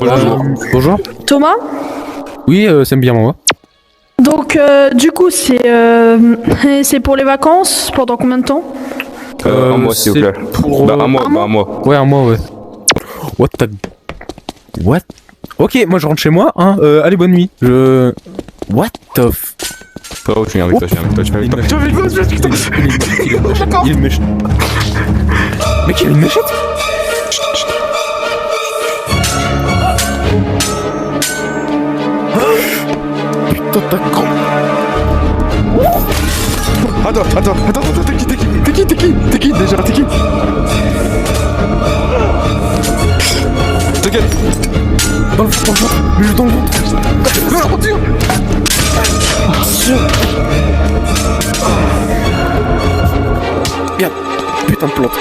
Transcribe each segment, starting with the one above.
bonjour. Bonjour. Thomas? Oui, c'est bien moi. Donc, du coup, c'est pour les vacances? Pendant combien de temps? Un mois, s'il vous plaît. Pour, Un mois. Ouais, un mois, ouais. What the... What? Ok, moi je rentre chez moi, hein. Allez, bonne nuit. What the f... Frérot, je viens avec toi, je viens avec toi, je viens avec toi. Il a une méchette. Mec, il a une méchette. Putain, t'as con. Attends, t'es qui déjà, t'es qui? T'inquiète. Dans le ventre, mais dans le ventre. Oh Dieu. Merde, putain de plante.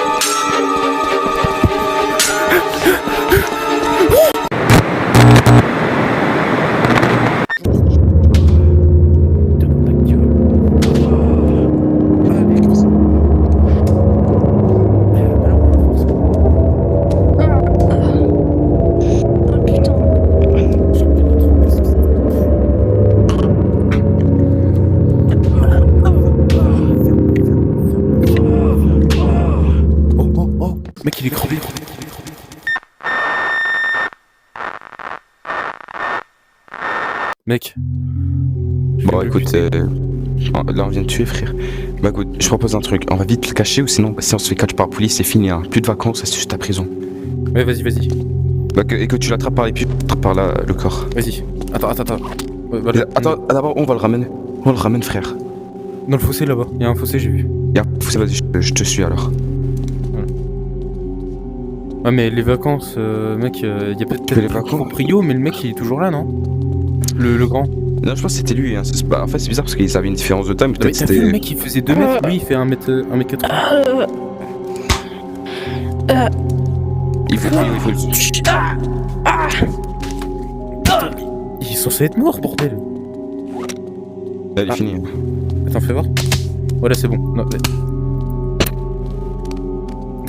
Mec, il est crevé. Mec. Bon, écoute, là on vient de tuer, frère. Bah écoute, je propose un truc. On va vite le cacher ou sinon, si on se fait catch par la police, c'est fini. Hein. Plus de vacances, c'est juste ta prison. Ouais, vas-y. Bah, et que tu l'attrapes par les pieds, tu l'attrapes par le corps. Vas-y. Attends. Ouais, voilà. Attends, d'abord, on va le ramener. On le ramène, frère. Dans le fossé là-bas. Il y a un fossé, j'ai vu. Vas-y, je te suis alors. Ouais, mais les vacances, mec, il y a peut-être les vacances proprio, mais le mec il est toujours là, non? Le grand. Non, je pense que c'était lui. Hein. En fait, c'est bizarre parce qu'ils avaient une différence de taille. Mais Peut-être t'as c'était. vu, le mec il faisait 2 mètres, lui il fait 1m80. Il faut le. Il est censé être mort, bordel. Là, il est fini. Attends, fais voir. Voilà, c'est bon. Non,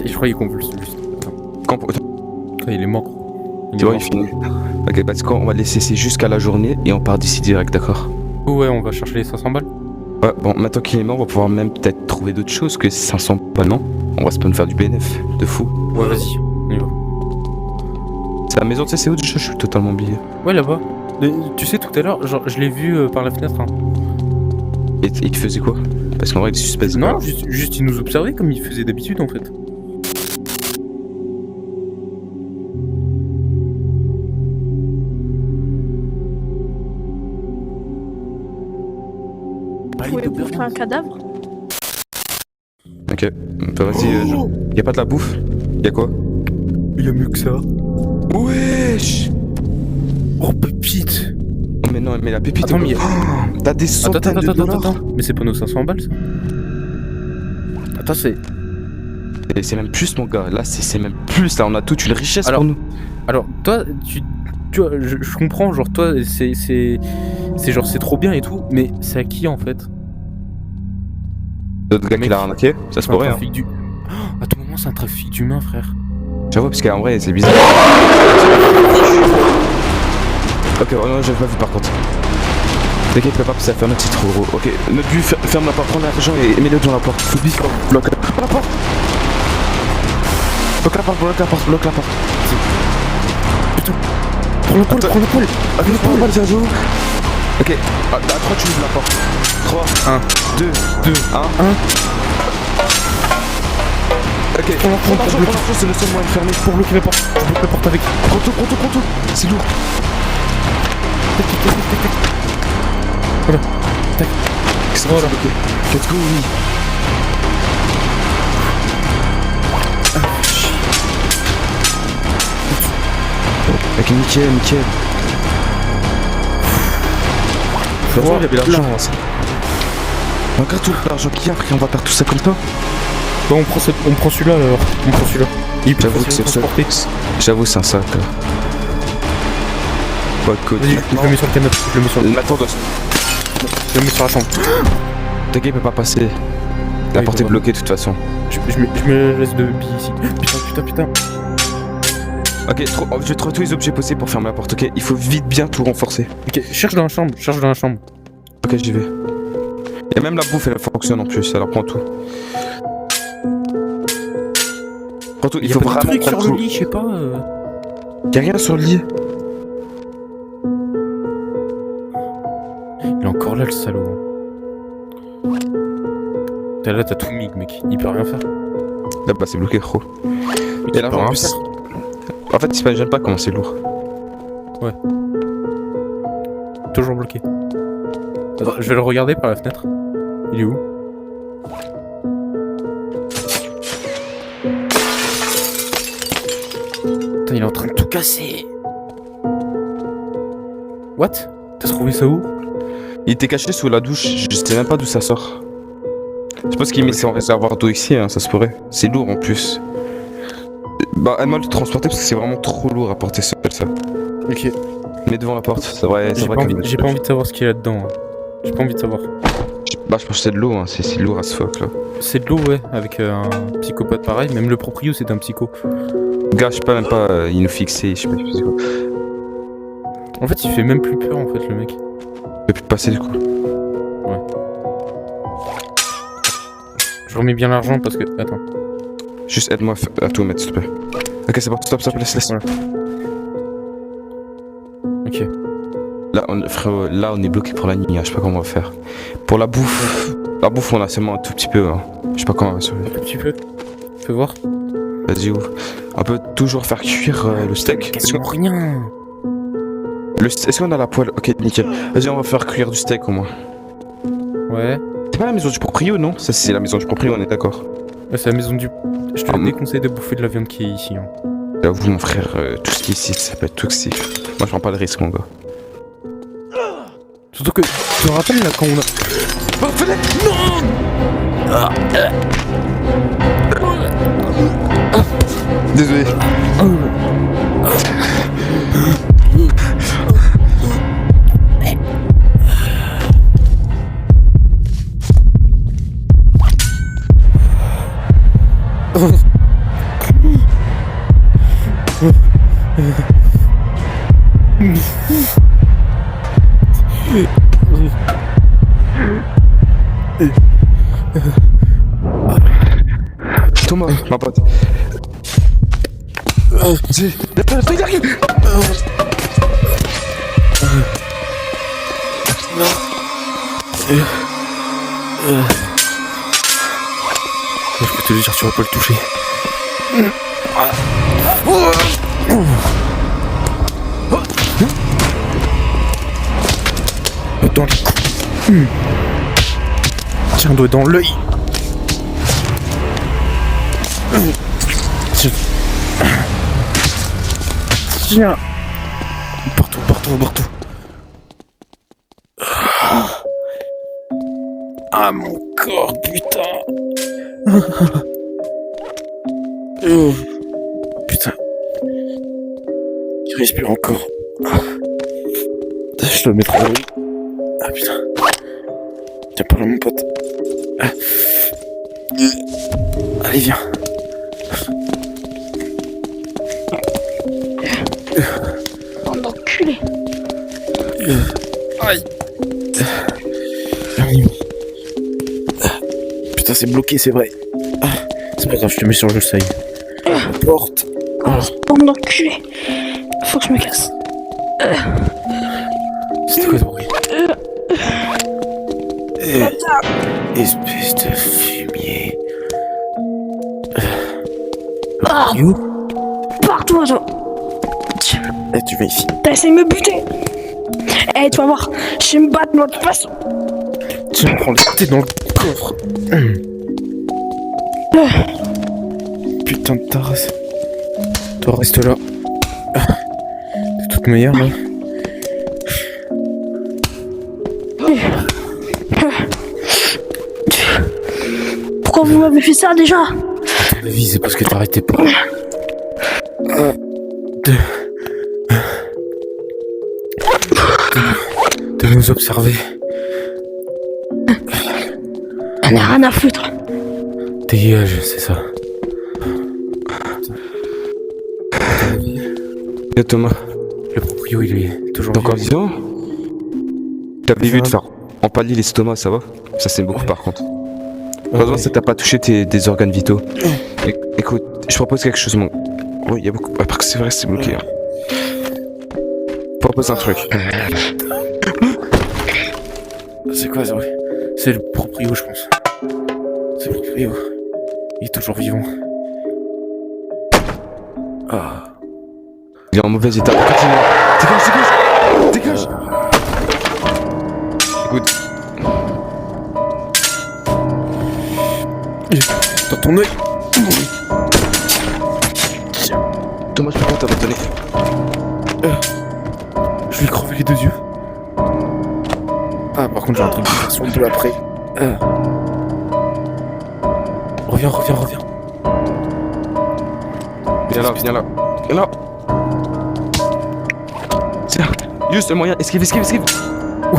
je crois qu'il convulse juste. Attends. Il est mort. Tu vois, il est fini. Ok, parce qu'on va le laisser jusqu'à la journée et on part d'ici direct, d'accord? Ouais, on va chercher les 500 balles. Ouais, bon, maintenant qu'il est mort, on va pouvoir même peut-être trouver d'autres choses que 500 balles, non? On va se pas nous faire du BNF, de fou. Ouais, vas-y, on y va. C'est la maison, tu sais, c'est où déjà? Je suis totalement oublié. Ouais, là-bas. Tu sais, tout à l'heure, genre, je l'ai vu par la fenêtre. Hein. Et il te faisait quoi? Parce qu'en vrai, il est suspect. Non, juste il nous observait comme il faisait d'habitude en fait. Vous pouvez bouffer un cadavre? Ok, bah vas-y, y'a pas de la bouffe? Y'a quoi? Il y a mieux que ça. Wesh! Oh, pépite! Oh, mais non, mais la pépite. Attends, mais t'as des centaines de dollars. Attends. Mais c'est pas nos 500 balles ça? Attends, c'est. Et c'est même plus, mon gars. Là, c'est même plus. Là, on a toute une richesse pour nous. Alors, toi, tu vois, je comprends, genre, toi, c'est genre, c'est trop bien et tout, mais c'est à qui en fait? D'autres gars qui l'a arnaqué, ça se pourrait. Hein. À tout moment, c'est un trafic d'humains, frère. J'avoue, parce qu'en vrai, c'est bizarre. Ok, oh non, j'avais pas vu par contre. T'inquiète, pas, ça va fermer, c'est trop gros. Ok, notre but, ferme la porte, prends l'argent et mets-le dans la porte. Bloque la porte. Bloque la porte. Putain. Prends l'épaule. Ok, à 3 tu ouvres la porte. 3, 1, 2, 1. Ok, prends l'argent, c'est le seul moyen de fermer. Pour bloquer la porte. Je bloque la porte avec. Prends tout. C'est lourd. Tac. Voilà. Tac. Voilà. Let's go, oui. Ok, nickel. Frérot, il y avait l'argent. Regarde tout l'argent qu'il y a, après on va perdre tout ça comme ça. Bon, on prend celui-là alors. J'avoue que c'est le seul. J'avoue, c'est un sac. Quoi de côté. Vas-y, je le mets sur le canapé. Je le mets sur la chambre. Ta gars il peut pas passer. La porte est bloquée de toute façon. Je me laisse de billes ici. Putain. Ok, je vais trouver tous les objets possibles pour fermer la porte, ok? Il faut vite bien tout renforcer. Ok, cherche dans la chambre, cherche dans la chambre. Ok, j'y vais. Et même la bouffe, elle fonctionne en plus, alors prends tout. Prends tout, il faut pas de vraiment truc prendre sur tout. le lit, je sais pas. Y'a rien sur le lit. Il est encore là, le salaud. T'as là, t'as tout mis, mec. Il peut rien faire. Là, bah, c'est bloqué, gros. Il Et là, peut en rien plus. faire. En fait, il s'imagine pas comment c'est lourd. Toujours bloqué. Attends, je vais le regarder par la fenêtre. Il est où? Putain, il est en train de tout casser. What? T'as trouvé ça où? Il était caché sous la douche, je sais même pas d'où ça sort. Je pense qu'il met son réservoir d'eau ici, hein, ça se pourrait. C'est lourd en plus. Bah, aide-moi de le transporter parce que c'est vraiment trop lourd à porter seul ça. Ok. Mets devant la porte, c'est vrai. J'ai pas envie de savoir ce qu'il y a là-dedans. Hein. J'ai pas envie de savoir. Bah, je pense que c'est de l'eau, hein. C'est lourd à ce fuck là. C'est de l'eau, ouais, avec un psychopathe pareil. Même le proprio, c'est un psycho. Gars, je sais pas, même pas, il nous fixait, je sais pas quoi. En fait, il fait même plus peur, en fait, le mec. Je peux plus passer du coup. Je remets bien l'argent parce que. Attends. Juste aide-moi à tout mettre, s'il te plaît. Ok, c'est bon, stop, laisse. Voilà. Ok. Frérot, là, on est bloqué pour la nuit, hein. Je sais pas comment on va faire. Pour la bouffe, on a seulement un tout petit peu, hein. Je sais pas comment on va survivre. Un petit peu. Fais voir. Vas-y, ouvre. On peut toujours faire cuire le steak. Quasiment rien. Est-ce qu'on a la poêle? Ok, nickel. Vas-y, on va faire cuire du steak au moins. Ouais. C'est pas la maison du proprio, non? Ça, c'est la maison du proprio, on est d'accord. Ouais, c'est la maison du. Je te déconseille de bouffer de la viande qui est ici. Hein. J'avoue, mon frère, tout ce qui est ici, ça peut être toxique. Moi, je prends pas le risque, mon gars. Surtout que. Tu te rappelles là quand on a. Oh, fenêtre! Non! Désolé. Thomas, ma pote. Il arrive. Je peux te le dire, tu vas pas le toucher. Dans le cou. Tiens, un doigt dans l'œil. Tiens. Partout. Ah, mon corps, putain. Putain. Il respire encore. Je dois le mettre en oui. Ah putain. T'as pas là mon pote. Allez viens. Bande d'enculés. Aïe. Putain c'est bloqué c'est vrai. C'est pas grave je te mets sur le seuil. Porte. Bande d'enculés. Faut que je me casse. C'était quoi ce bruit? Espèce de fumier. Ah, You? pars-toi, toi. Eh, tu viens ici. T'as essayé de me buter. Eh, tu vas voir. Je vais me battre, moi, de toute façon. Tiens, prends le thé dans le coffre. Putain de ta race. Toi, reste là. De toute manière, là. Pourquoi vous m'avez fait ça déjà? À ton avis, c'est parce que t'arrêtais pas. De nous observer. On a rien à foutre. Dégage, c'est ça. À ton avis, Et Thomas, Le proprio, il est toujours t'es encore vivant. vivant? T'avais vu de faire empaler l'estomac, ça va? Ça c'est beaucoup par contre. Heureusement, ça t'a pas touché des organes vitaux. Écoute, je propose quelque chose, mon. Oui, il y a beaucoup. Après que c'est vrai, c'est bloqué. Hein. Je propose un truc. C'est quoi ça? C'est le proprio, je pense. C'est le proprio. Il est toujours vivant. Ah. Il est en mauvais état. Continue. Dégage. Écoute. Dans ton œil. Thomas, je peux pas t'abandonner. Je lui ai crevé les 2 yeux. Ah, par contre, j'ai un truc de faire son dos après. Reviens. Viens là. Tiens, juste le moyen. Esquive. Ouh.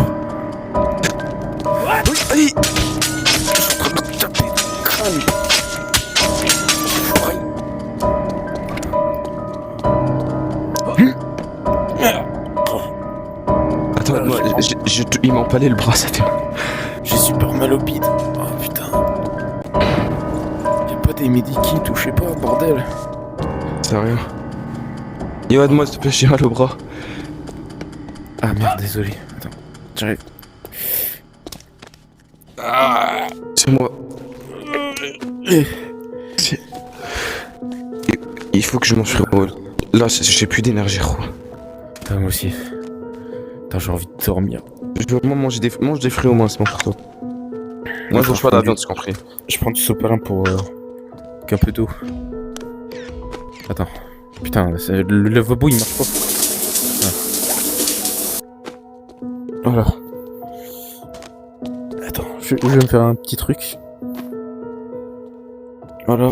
Oui, allez. Attends, moi, il m'a empalé le bras, ça fait. J'ai super mal au bide. Oh putain. Y'a pas des medikits ou je sais pas, bordel. C'est rien. Yo, aide-moi, s'il te plaît, j'ai mal au bras. Ah merde, désolé. Attends, j'arrive. C'est moi. Il faut que je mange, frérot. Là, j'ai plus d'énergie, gros. Ah, moi aussi. Attends, j'ai envie de dormir. Je veux vraiment manger mange des fruits au moins, c'est bon pour toi. Moi, je mange pas de la viande, c'est compris. Je prends du sopalin pour qu'un peu d'eau. Attends. Putain, le lavabo il marche pas. Voilà. Attends, je vais me faire un petit truc. Voilà.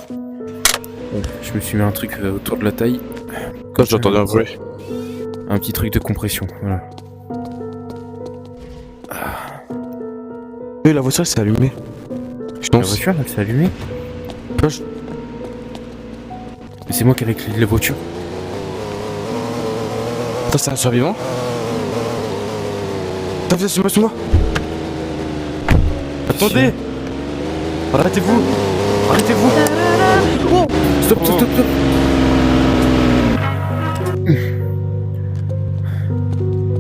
Je me suis mis un truc autour de la taille. Quand j'entendais un bruit. Un petit truc de compression, voilà. Oui, la voiture s'est allumée. Je La pense. voiture, elle s'est allumée. Quoi, je- Mais c'est moi qui ai les clés de la voiture. Attends, c'est un survivant? Attends, viens, suis-moi. Attendez! Arrêtez-vous! Stop.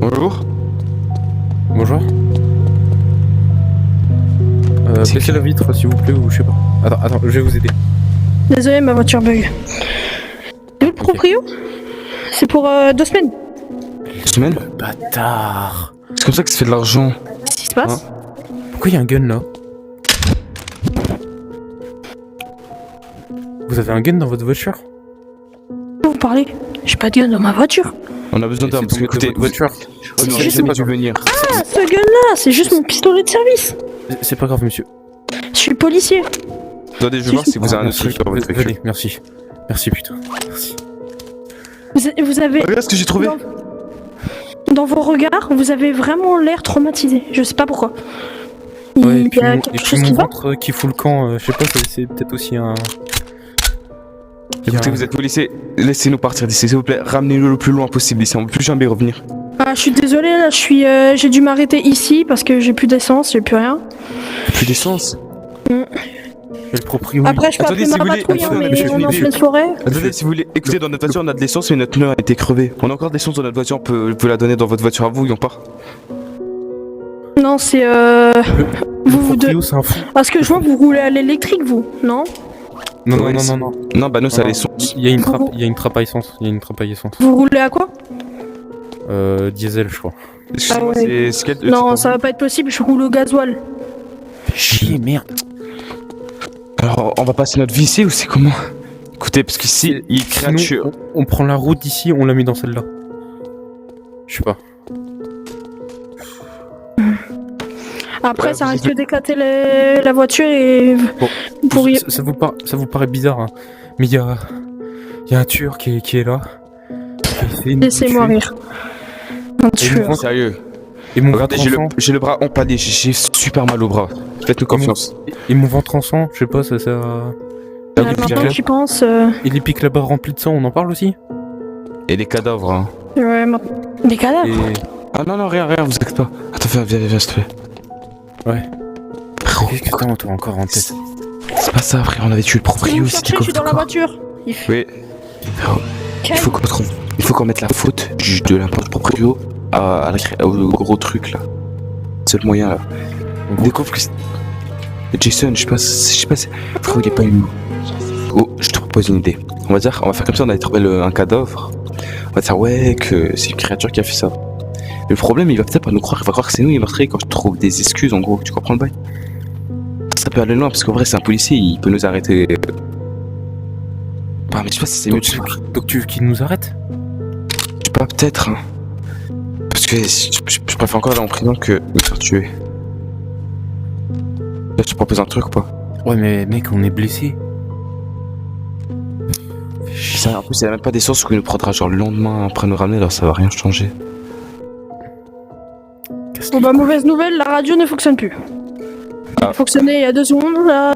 Bonjour. Bonjour. C'est Baissez qui la vitre s'il vous plaît ou je sais pas. Attends, je vais vous aider. Désolé, ma voiture bug. Et le proprio? C'est pour 2 semaines. 2 semaines? Bâtard. C'est comme ça que ça fait de l'argent. Qu'est-ce qui se passe? Pourquoi il y a un gun là? Vous avez un gun dans votre voiture? Vous parlez? J'ai pas de gun dans ma voiture. On a besoin d'un parce que de écoutez, votre voiture. vous n'aurez juste jamais mon- dû venir. Ah, ce gun-là, c'est juste mon pistolet de service. C'est pas grave, monsieur. Je suis policier. Attendez, je vais voir si vous avez un autre truc dans votre véhicule. Venez, merci. Merci putain. Merci. Vous avez... Regarde ce que j'ai trouvé. Dans vos regards, vous avez vraiment l'air traumatisé. Je sais pas pourquoi. Ouais, Il y a quelque chose mon qui va. ventre qui fout le camp, je sais pas, c'est peut-être aussi un... Écoutez, vous êtes policier, laissez-nous partir d'ici, s'il vous plaît. Ramenez-nous le plus loin possible d'ici, on ne peut plus jamais revenir. Ah, je suis désolée, là, j'ai dû m'arrêter ici parce que j'ai plus d'essence, j'ai plus rien. Plus d'essence. Et le proprio. Après, je peux Attendez, appeler si ma vous voulez, patrouille, hein, attendez, mais monsieur, on est en Philippe. pleine forêt. Attendez, si vous voulez, écoutez, dans notre voiture, on a de l'essence, mais notre pneu a été crevé. On a encore de l'essence dans notre voiture, on peut la donner dans votre voiture à vous, on part. Non, c'est Le vous deux. proprio, c'est un fou. Parce que je vois que vous roulez à l'électrique, vous, non? Non. Non, bah nous, ça a Non, l'essence. Il y a une trappe à essence. Vous roulez à quoi? Diesel, je crois. Excusez-moi, Ah ouais. c'est quel... Non, ça va pas être possible, je roule au gasoil. Chier, merde. Alors, on va passer notre vie ici ou c'est comment? Écoutez, parce qu'ici, il y a Sinon, créature. on prend la route d'ici, on la met dans celle-là. Je sais pas. Après, Ouais, ça vous risque avez- d'éclater la voiture et Bon, vous pourriez... Ça vous paraît bizarre, hein, mais il y a un tueur qui est là. Qui a essayé de nous Laissez-moi tuer. rire. Un tueur. Sérieux. Et mon Regardez, ventre en sang. j'ai le bras empalé, j'ai super mal au bras. Faites-nous confiance. Et mon ventre en sang, je sais pas, ça. Ah, Là, oui, maintenant bien. que j'y pense... Et les pics là-bas remplis de sang, on en parle aussi? Et les cadavres, hein. Ouais, des cadavres. Et... Ah non, rien, vous inquiétez pas. Attends, viens, s'il te plaît. Ouais. Frérot, Qu'est-ce que t'as toi encore en tête? c'est pas ça, frère, on avait tué le proprio, Je suis dans la voiture. Oui. Frérot, il faut qu'on mette la faute de l'impôt proprio au gros truc là. C'est le moyen là. On découvre que Jason, je sais pas, frérot, il est pas humain. Oh, je te propose une idée. On va faire comme ça, on a trouvé un cadavre. On va dire ouais que c'est une créature qui a fait ça. Le problème, il va peut-être pas nous croire, il va croire que c'est nous, il va se quand je trouve des excuses en gros, tu comprends le bail? Ça peut aller loin parce qu'en vrai c'est un policier, il peut nous arrêter. Bah mais je sais pas si c'est mieux. Donc tu veux qu'il nous arrête? Je sais pas, peut-être. Hein. Parce que je préfère encore aller en prison que me faire tuer. Là, tu proposes un truc ou pas? Ouais mais mec, on est blessé. En plus, il y a même pas d'essence qu'il nous prendra genre le lendemain après nous ramener, alors ça va rien changer. Bon bah mauvaise nouvelle, la radio ne fonctionne plus. Ah. Elle fonctionnait il y a 2 secondes, là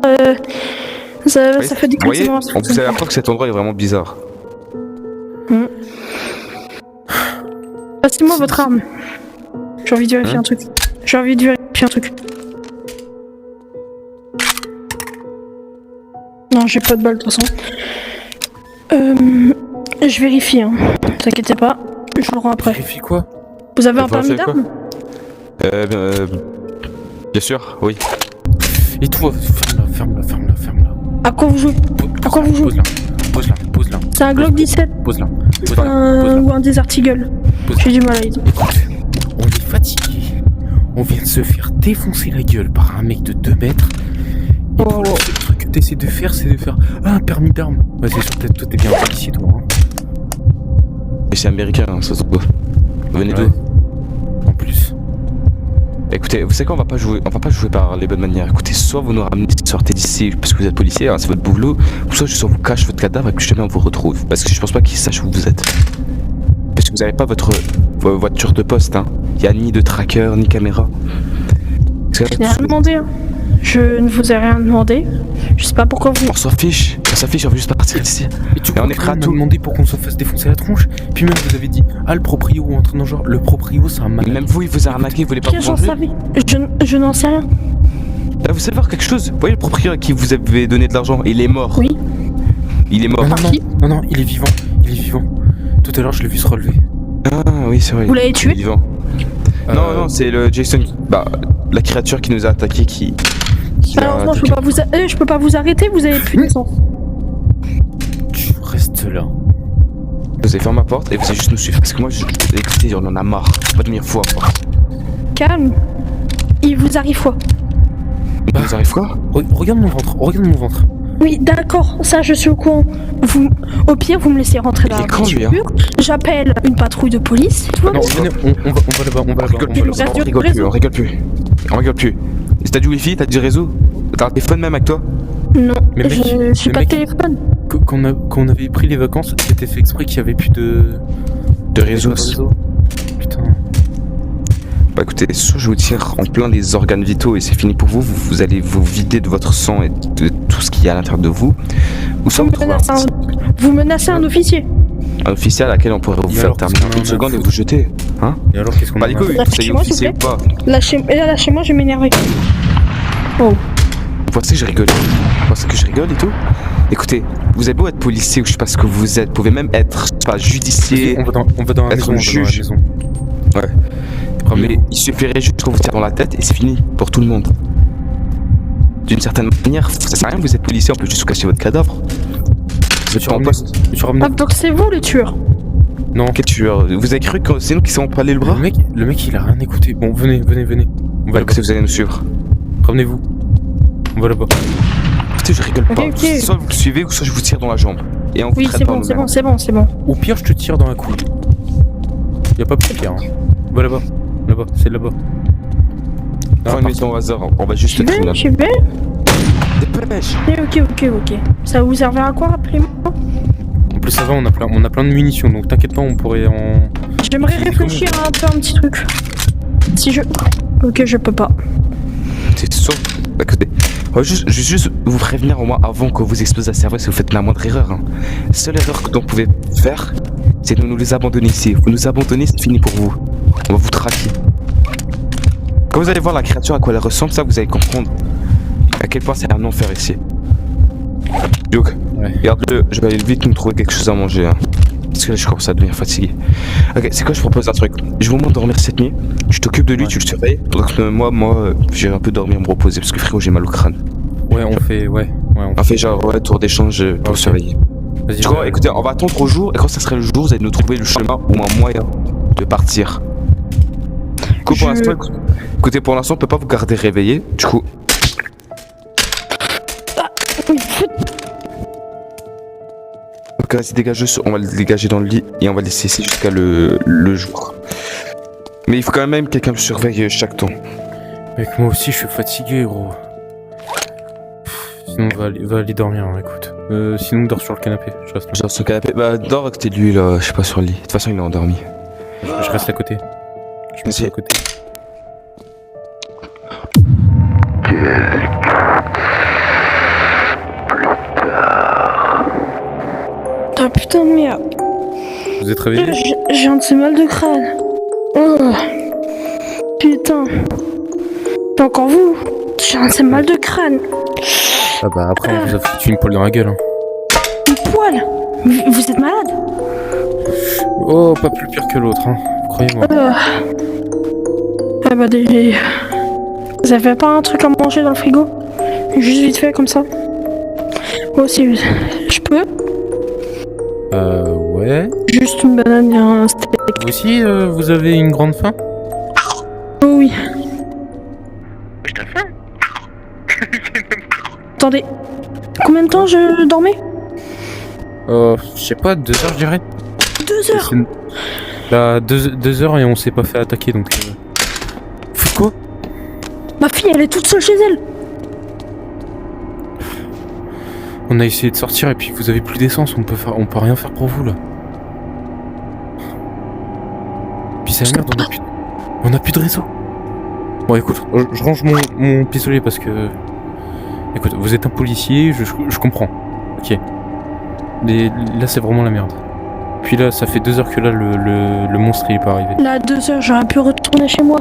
ça fait des Vous voyez, craquements. vous avez l'impression que cet endroit est vraiment bizarre. Passez-moi votre arme. J'ai envie de vérifier un truc. Non, j'ai pas de balle de toute façon. Je vérifie, hein. Ne t'inquiétez pas, je le rends après. Vérifie quoi? Vous avez un Vous avez permis quoi d'arme? Bien sûr, oui. Et toi, ferme-la. À quoi vous jouez? À quoi vous jouez? Pose-la. C'est un Glock 17 Pose-la. ou un Desert Eagle. J'ai du mal à dire. Écoute, on est fatigué. On vient de se faire défoncer la gueule par un mec de 2 mètres. Et pour le seul truc que t'essaies de faire, c'est de faire un permis d'arme. Ouais, c'est sûr, peut-être toi t'es bien policier, toi. Hein. Et c'est américain, hein, ça se trouve. Vous venez Ouais. d'où? En plus. Écoutez, vous savez quoi, on va pas jouer par les bonnes manières. Écoutez, soit vous nous ramenez, sortez d'ici parce que vous êtes policier, hein, c'est votre boulot, ou soit je vous cache votre cadavre et plus jamais on vous retrouve. Parce que je pense pas qu'ils sachent où vous êtes. Parce que vous avez pas votre voiture de poste, hein. Y a ni de tracker, ni caméra. Je n'ai rien demandé, hein. Je ne vous ai rien demandé. Je sais pas pourquoi vous. On s'en fiche, on veut juste partir d'ici. Et tu Et on est prêt à tout. demandé pour qu'on se fasse défoncer la tronche. Puis même vous avez dit, le proprio ou un truc dans le genre. Le proprio, c'est un malade. Même vous, il vous a arnaqué, vous voulez pas Qu'est-ce vous que j'en venger. savais? Je n'en sais rien. Là, vous savez voir quelque chose? Vous voyez le propriétaire à qui vous avez donné de l'argent, il est mort. Oui. Il est mort. Non, il est vivant. Tout à l'heure, je l'ai vu se relever. Ah oui, c'est vrai. Vous l'avez il est tué? vivant. Non, c'est le Jason, la créature qui nous a attaqué qui Malheureusement, je peux pas vous arrêter, vous avez plus d'essence. Tu restes là. Vous avez fermé ma porte et vous allez juste nous suivre. Parce que moi, écoutez, on en a marre. Faut pas devenir fou à force. Calme. Il vous arrive quoi? Il vous arrive quoi? Regarde mon ventre. Oui, d'accord, ça je suis au courant. Au pire, vous me laissez rentrer dans Il la est con, lui, voiture. J'appelle une patrouille de police. Tout va Non, bien. venez, on va là-bas. On rigole plus. Et t'as du wifi, t'as du réseau? T'as un téléphone même avec toi? Non, Mais mec, j'ai pas de téléphone. Quand on avait pris les vacances, c'était fait exprès qu'il y avait plus de réseau. Putain. Bah écoutez, soit je vous tire en plein les organes vitaux et c'est fini pour vous, vous allez vous vider de votre sang et de tout ce qu'il y a à l'intérieur de vous, ou soit Vous menacez un officier. un officier à laquelle on pourrait vous faire terminer en une seconde et vous jeter. Hein? Et alors qu'est-ce qu'on Bah a les couilles, Lâchez-moi, vous officier ou s'il vous pas? Lâchez-moi, je vais m'énerver. Oh. Vous pensez que je rigole? Vous pensez que je rigole et tout? Écoutez, vous avez beau être policier ou je sais pas ce que vous êtes, vous pouvez même être, je sais pas, judiciaire, on va dans la être maison, juge. Ouais. Mais il suffirait juste qu'on vous tire dans la tête et c'est fini pour tout le monde. D'une certaine manière, ça sert à rien, vous êtes policier, on peut juste vous cacher votre cadavre. Vous êtes en poste. Ah, donc c'est vous les tueurs? Non. Quel tueur? Vous avez cru que c'est nous qui sommes empalés le bras? Le mec il a rien écouté. Bon, venez. On va Bah, que vous allez nous suivre. Ramenez-vous. On va là-bas. Écoutez, je rigole pas. Ok. Soit vous le suivez ou soit je vous tire dans la jambe. Et on vous Oui, traite c'est par bon, nous-mêmes. c'est bon. Au pire, je te tire dans la couille. Y a pas plus pire. Hein. Va là-bas. Là-bas, c'est là-bas. Prends une maison au hasard, on va juste te traîner. Je vais. Dépêche! Ok. Ça vous servira à quoi, rappelez-moi? En plus, ça va, on a plein de munitions, donc t'inquiète pas, on pourrait en... J'aimerais réfléchir à un petit truc. Si je... Ok, je peux pas. C'est sûr. Écoutez, on va juste vous prévenir au moins avant que vous explosez la cervelle si vous faites la moindre erreur. Hein. La seule erreur que vous pouvez faire, c'est de nous les abandonner ici. Vous nous abandonnez, c'est fini pour vous. On va vous traquer. Quand vous allez voir la créature à quoi elle ressemble, ça vous allez comprendre à quel point c'est un enfer ici. Duke, Ouais. regarde-le, je vais aller vite nous trouver quelque chose à manger. Hein. Parce que là je commence à devenir fatigué. Ok, c'est quoi, je propose un truc. Je vais au moins dormir cette nuit. Tu t'occupes de lui, Ouais. tu le surveilles. Donc moi, j'irai un peu dormir, me reposer. Parce que frérot, j'ai mal au crâne. Ouais, on fait. Ouais, on On fait genre, ouais, tour d'échange pour Ok. surveiller. Vas-y, Tu vois, écoutez, on va attendre au jour, et quand ça serait le jour, vous allez nous trouver le chemin ou un moyen de partir. Du coup, pour Je- l'instant, écoutez, pour l'instant, on peut pas vous garder réveillé. Du coup, Oui, ok, vas-y, dégage, on va le dégager dans le lit et on va le laisser ici jusqu'à le jour. Mais il faut quand même quelqu'un le surveille chaque temps. Mec, moi aussi, je suis fatigué, gros. Sinon, va aller dormir, hein, écoute. Sinon, dors sur le canapé. Je reste là. Genre son canapé, bah dors à côté de lui là, je sais pas, sur le lit. De toute façon, il est endormi. Je reste à côté. Je me Vas-y. mets à côté. Ah putain de merde. Vous êtes réveillés? J'ai un de ces mal de crâne. Oh. Putain. C'est encore vous. J'ai un de ces mal de crâne. Ah bah, après, on vous a foutu une poêle dans la gueule. Hein. Une poêle. Vous êtes malade. Oh, pas plus pire que l'autre, hein. Croyez-moi. Ah bah des... Vous avez pas un truc à manger dans le frigo? Juste vite fait comme ça. Moi aussi, je peux? Ouais. Juste une banane et un steak. Vous aussi, vous avez une grande faim? Oh oui. Attendez. Combien de temps je dormais? Je sais pas, 2 heures, je dirais. 2 heures. Là, 2 heures et on s'est pas fait attaquer, donc... Faites quoi? Ma fille, elle est toute seule chez elle. On a essayé de sortir et puis vous avez plus d'essence, on peut rien faire pour vous, là. Puis c'est la merde, on a plus de réseau. Bon, écoute, je range mon pistolet parce que... Écoute, vous êtes un policier, je comprends. Ok. Mais là, c'est vraiment la merde. Puis là, ça fait 2 heures que là, le monstre, il est pas arrivé. Là, 2 heures, j'aurais pu retourner chez moi.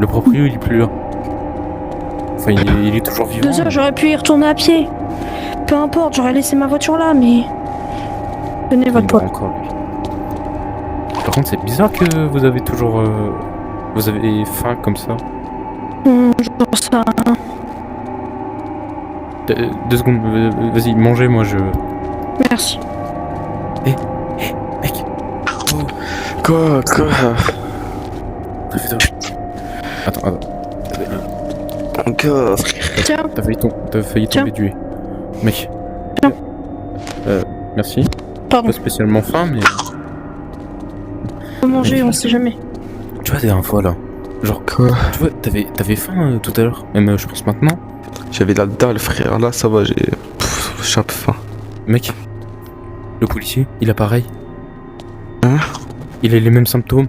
Le proprio, il est plus là. Enfin, il est toujours vivant. 2 heures, j'aurais pu y retourner à pied. Peu importe, j'aurais laissé ma voiture là, mais... Tenez votre poids. Encore, lui. Par contre, c'est bizarre que vous avez toujours... Vous avez faim comme ça. Genre ça... 2 secondes, vas-y, mangez, moi je... Merci. Mec, Quoi Attends. Encore. Tiens, T'as failli Tiens. tomber du haut. Mec. Tiens. Merci. pardon. Pas spécialement faim, mais... Faut manger, on sait jamais. Tu vois, la dernière fois, là. Genre, Quoi? tu vois, t'avais faim tout à l'heure. Même, je pense maintenant. J'avais la dalle, frère. Là, ça va, j'ai un peu faim. Mec. Le policier, il a pareil. Hein? Il a les mêmes symptômes.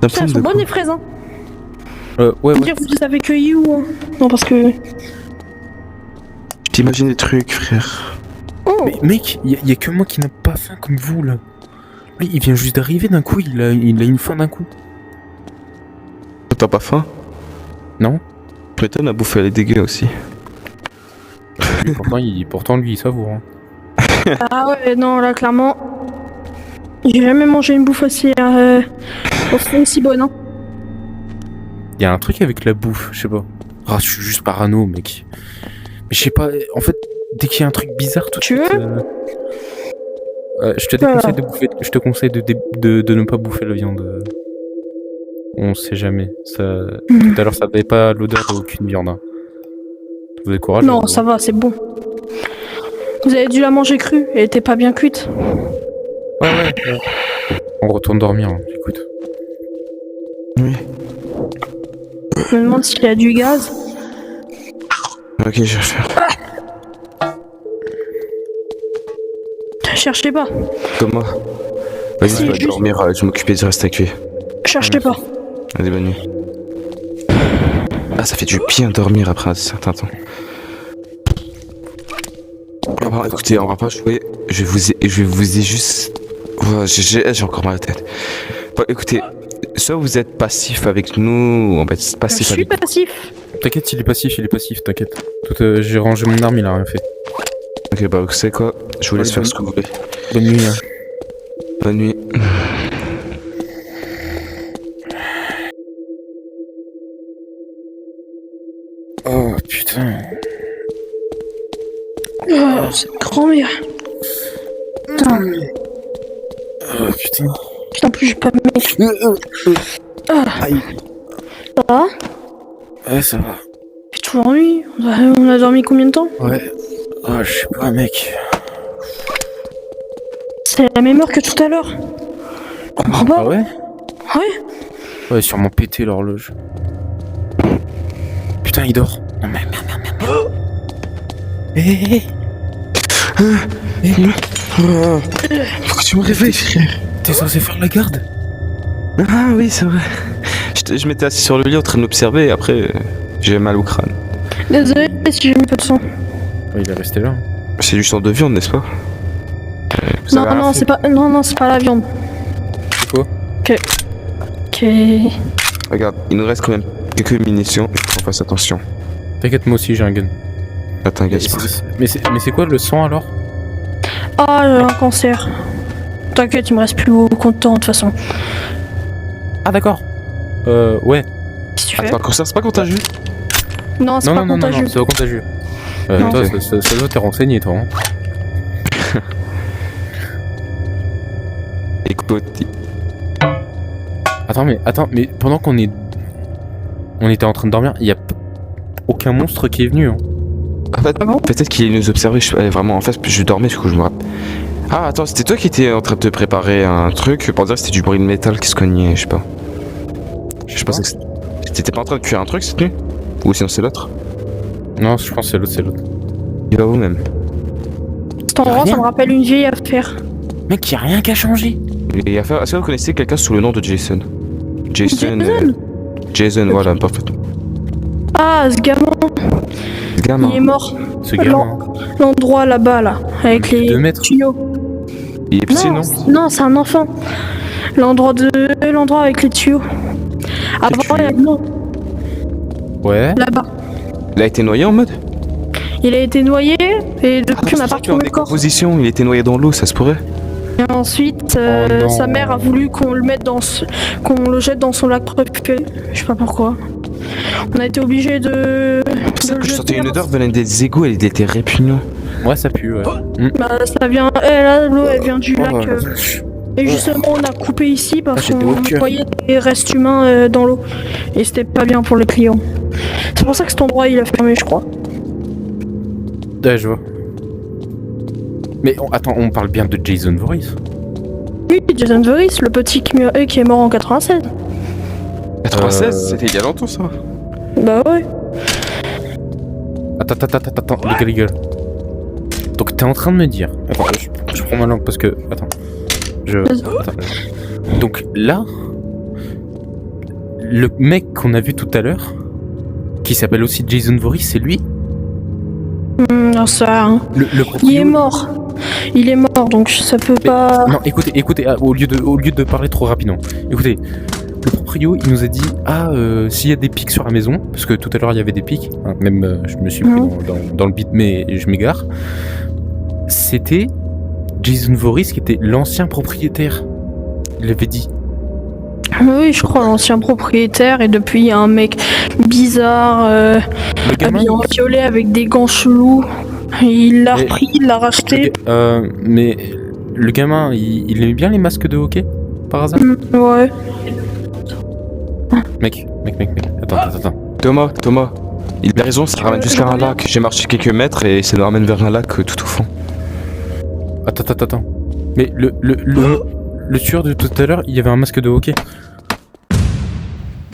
Ça me Tiens, elles semble sont de bonnes quoi? les fraises, hein. Ouais. Dire vous les avez cueillies ou... hein. Non, parce que... T'imagines des trucs, frère. Oh. Mais mec, y a que moi qui n'a pas faim comme vous, là. Lui, il vient juste d'arriver d'un coup, il a une faim d'un coup. T'as pas faim? Non? Tu m'étonnes, la bouffe elle est dégueu aussi. Lui, pourtant, lui, il savoure. Hein. Ah ouais, non, là, clairement... J'ai jamais mangé une bouffe aussi bonne, hein. Il y a un truc avec la bouffe, je sais pas. Ah, je suis juste parano, mec. Mais je sais pas, en fait, dès qu'il y a un truc bizarre, tout de Tu suite... je te déconseille de bouffer, je te conseille de ne pas bouffer la viande. On sait jamais. Ça... Tout à l'heure, ça n'avait pas l'odeur d'aucune viande. Hein. Vous avez courage. Non, ça va, c'est bon. Vous avez dû la manger crue, elle était pas bien cuite. Ouais. On retourne dormir, hein. Écoute. Oui. Je me demande s'il y a du gaz. Ok, je cherche. Cherchez pas, Thomas. Vas-y, C'est je vais juste- dormir, je vais m'occuper du reste avec lui. cherchez pas. Allez, bonne nuit. Ah, ça fait du bien dormir après un certain temps. Bon, écoutez, on va pas jouer. Je vais vous ai juste. Ouais, j'ai encore mal à la tête. Bon, écoutez, soit vous êtes passif avec nous, ou on va être Je passif suis avec passif. T'inquiète, il est passif, t'inquiète. J'ai rangé mon arme, il a rien fait. Ok, bah vous savez quoi? Je vous laisse faire ce que vous voulez. Bonne nuit, hein. Bonne nuit. Oh putain. Oh, c'est grand-mère. Putain. Oh putain. Putain, en plus, j'ai pas de mec. Aïe. Ça va? Ouais, ça va. Fait toujours nuit. On a dormi combien de temps? Ouais. Oh, je sais pas, mec. C'est la même heure que tout à l'heure. Je comprends pas. Ah ouais? Ouais. Ouais, sûrement pété l'horloge. Putain, il dort. Non, mais merde. Hé. Faut que tu me réveilles, frère. T'es censé faire la garde? Ah oui, c'est vrai. Je m'étais assis sur le lit en train de l'observer et après, j'ai mal au crâne. Désolé si j'ai mis peu de sang. Ouais, il est resté là. C'est du sang de viande, n'est-ce pas? Vous avez rien Non, fait c'est pas. Non, c'est pas la viande. C'est quoi? Ok. Regarde, il nous reste quand même quelques munitions, il faut qu'on fasse attention. T'inquiète, moi aussi j'ai un gun. Attends, Gaspard. Mais c'est quoi le sang alors? Ah, j'ai un cancer. T'inquiète, il me reste plus beaucoup de temps de toute façon. Ah d'accord. Ouais. Qu'est-ce que tu fais? Attends, cancer, c'est pas contagieux? Non, c'est pas contagieux. c'est pas contagieux. Non. Toi, ça doit t'es renseigné toi. Hein. Écoute, Attends, mais pendant on était en train de dormir, il y a aucun monstre qui est venu. Hein. en fait, peut-être qu'il nous observait, vraiment, en fait, je dormais, du coup, je me rappelle. Ah, attends, c'était toi qui étais en train de te préparer un truc, pour dire que c'était du bruit de métal qui se cognait, je sais pas. Je pensais que t'étais pas en train de cuire un truc cette nuit? Ou sinon c'est l'autre? Non, je pense que c'est l'autre. Il va vous-même. Cet endroit, ça me rappelle une vieille affaire. Mec, y a rien qu'à changer. Et à faire, est-ce que vous connaissez quelqu'un sous le nom de Jason? Jason Jason, voilà, parfaitement. Ah, ce gamin, Gamin. il est mort. Ce gamin. L'endroit là-bas, là, avec les 2 mètres. tuyaux. Il est petit, non? Non, c'est un enfant. L'endroit avec les tuyaux. Avant, il y a non, Ouais. là-bas. Il a été noyé en mode? Il a été noyé et depuis on n'a pas retrouvé le corps. Décomposition, il était noyé dans l'eau, ça se pourrait? Et ensuite, non. sa mère a voulu qu'on le mette qu'on le jette dans son lac préféré. Je sais pas pourquoi. On a été obligé de. C'est le que je sentais jeter. une odeur venant des égouts, elle était répugnante. Ouais, ça pue, ouais. Bah, ça vient. Là, l'eau, elle vient du lac. la vache. Et justement, on a coupé ici parce j'étais au qu'on cœur. voyait des restes humains dans l'eau. Et c'était pas bien pour les clients. C'est pour ça que cet endroit, il a fermé, je crois. Ouais, je vois. Mais attends, on parle bien de Jason Voorhees. Oui, Jason Voorhees, le petit qui est mort en 96. 96, c'était il y a longtemps ça. Bah ouais. Attends, les gars. Donc t'es en train de me dire. Attends, je prends ma langue parce que. Attends. Attends. Donc là, le mec qu'on a vu tout à l'heure, qui s'appelle aussi Jason Voorhees, c'est lui? Non, ça. Hein. Le Il est mort. Il est mort, donc ça peut pas. Non, écoutez, au lieu de parler trop rapidement, écoutez, le proprio, il nous a dit, s'il y a des pics sur la maison, parce que tout à l'heure il y avait des pics, hein, même je me suis pris dans le beat, mais je m'égare, c'était Jason Voorhees qui était l'ancien propriétaire, il l'avait dit. Oui, je crois, l'ancien propriétaire, et depuis il y a un mec bizarre, Le gamin, habillé en violet avec des gants chelous. Il l'a repris, il l'a racheté. mais le gamin, il aimait bien les masques de hockey, par hasard? Ouais. Mec, attends. Thomas, il a raison, ça ramène jusqu'à un lac. J'ai marché quelques mètres et ça nous ramène vers un lac tout au fond. Attends. Mais le tueur de tout à l'heure, il y avait un masque de hockey.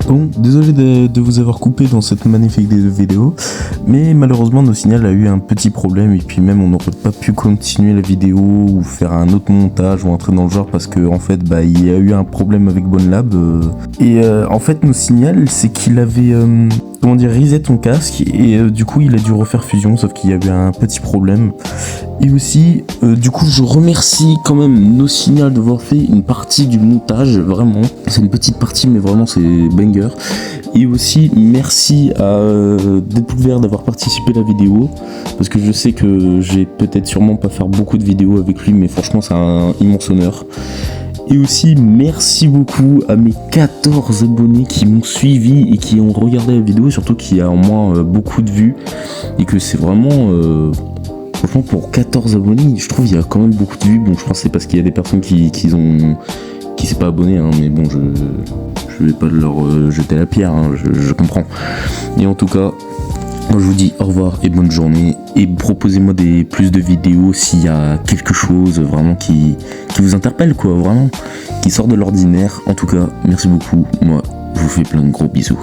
Bon, désolé de vous avoir coupé dans cette magnifique vidéo, mais malheureusement nos signal a eu un petit problème et puis même on n'aurait pas pu continuer la vidéo ou faire un autre montage ou entrer dans le genre parce que en fait il y a eu un problème avec BoneLab et en fait nos signal c'est qu'il avait comment dire, reset ton casque et du coup il a dû refaire fusion, sauf qu'il y avait un petit problème. Et aussi, du coup je remercie quand même Nocignal d'avoir fait une partie du montage, vraiment. C'est une petite partie mais vraiment c'est banger. Et aussi merci à Découvert d'avoir participé à la vidéo, parce que je sais que j'ai peut-être sûrement pas faire beaucoup de vidéos avec lui, mais franchement c'est un immense honneur. Et aussi merci beaucoup à mes 14 abonnés qui m'ont suivi et qui ont regardé la vidéo, surtout qu'il y a en moins beaucoup de vues et que c'est vraiment franchement pour 14 abonnés je trouve il y a quand même beaucoup de vues. Bon, je pense que c'est parce qu'il y a des personnes qui s'est pas abonné hein, mais bon je vais pas leur jeter la pierre hein, je comprends. Et en tout cas moi je vous dis au revoir et bonne journée, et proposez-moi plus de vidéos s'il y a quelque chose vraiment qui vous interpelle quoi, vraiment, qui sort de l'ordinaire. En tout cas, merci beaucoup, moi je vous fais plein de gros bisous.